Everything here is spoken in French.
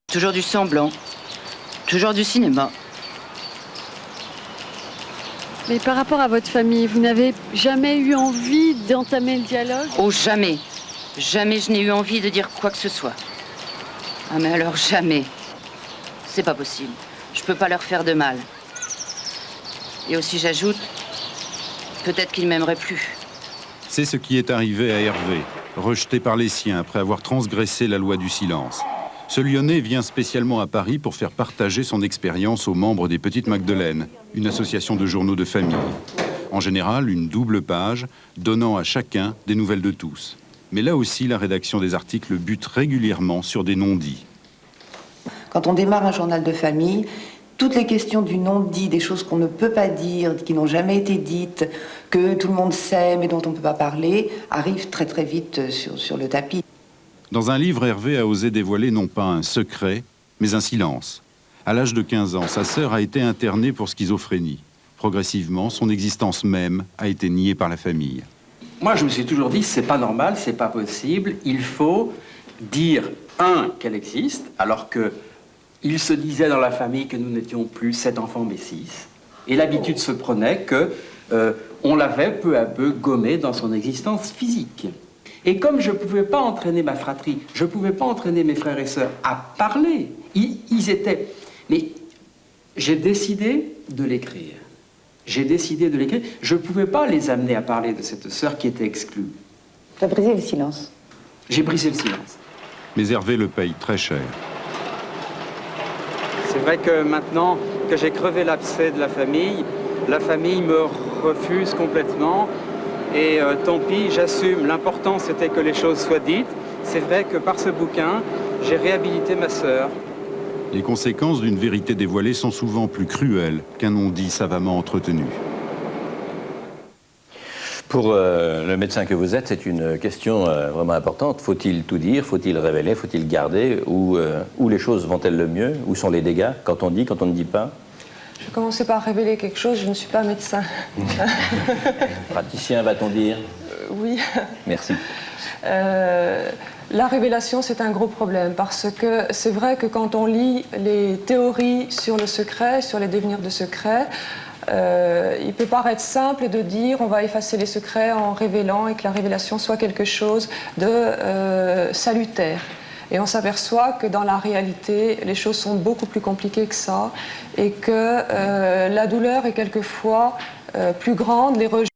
Toujours du semblant. Toujours du cinéma. Mais par rapport à votre famille, vous n'avez jamais eu envie d'entamer le dialogue? Oh, jamais. Jamais je n'ai eu envie de dire quoi que ce soit. Ah, mais alors jamais. C'est pas possible. Je peux pas leur faire de mal. Et aussi, j'ajoute, peut-être qu'ils m'aimeraient plus. C'est ce qui est arrivé à Hervé, rejeté par les siens après avoir transgressé la loi du silence. Ce Lyonnais vient spécialement à Paris pour faire partager son expérience aux membres des Petites Magdeleines, une association de journaux de famille. En général, une double page donnant à chacun des nouvelles de tous. Mais là aussi, la rédaction des articles bute régulièrement sur des non-dits. Quand on démarre un journal de famille, toutes les questions du non-dit, des choses qu'on ne peut pas dire, qui n'ont jamais été dites, que tout le monde sait mais dont on ne peut pas parler, arrivent très très vite sur le tapis. Dans un livre, Hervé a osé dévoiler non pas un secret, mais un silence. À l'âge de 15 ans, sa sœur a été internée pour schizophrénie. Progressivement, son existence même a été niée par la famille. Moi, je me suis toujours dit, c'est pas normal, c'est pas possible. Il faut dire, qu'elle existe, alors que il se disait dans la famille que nous n'étions plus 7 enfants, mais 6. Et l'habitude se prenait que on l'avait peu à peu gommée dans son existence physique. Et comme je ne pouvais pas entraîner ma fratrie, je ne pouvais pas entraîner mes frères et sœurs à parler, ils étaient... Mais j'ai décidé de l'écrire. J'ai décidé de l'écrire. Je ne pouvais pas les amener à parler de cette sœur qui était exclue. Tu as brisé le silence. J'ai brisé le silence. Mais Hervé le paye très cher. C'est vrai que maintenant que j'ai crevé l'abcès de la famille me refuse complètement. Et tant pis, j'assume. L'important, c'était que les choses soient dites. C'est vrai que par ce bouquin, j'ai réhabilité ma sœur. Les conséquences d'une vérité dévoilée sont souvent plus cruelles qu'un non-dit savamment entretenu. Pour le médecin que vous êtes, c'est une question vraiment importante. Faut-il tout dire? Faut-il révéler? Faut-il garder? Où les choses vont-elles le mieux? Où sont les dégâts? Quand on dit, quand on ne dit pas? Je commençais par révéler quelque chose, je ne suis pas médecin. Praticien, va-t-on dire? Oui. Merci. La révélation, c'est un gros problème parce que c'est vrai que quand on lit les théories sur le secret, sur les devenirs de secret, il peut paraître simple de dire on va effacer les secrets en révélant et que la révélation soit quelque chose de salutaire. Et on s'aperçoit que dans la réalité, les choses sont beaucoup plus compliquées que ça et que la douleur est quelquefois plus grande, les rejets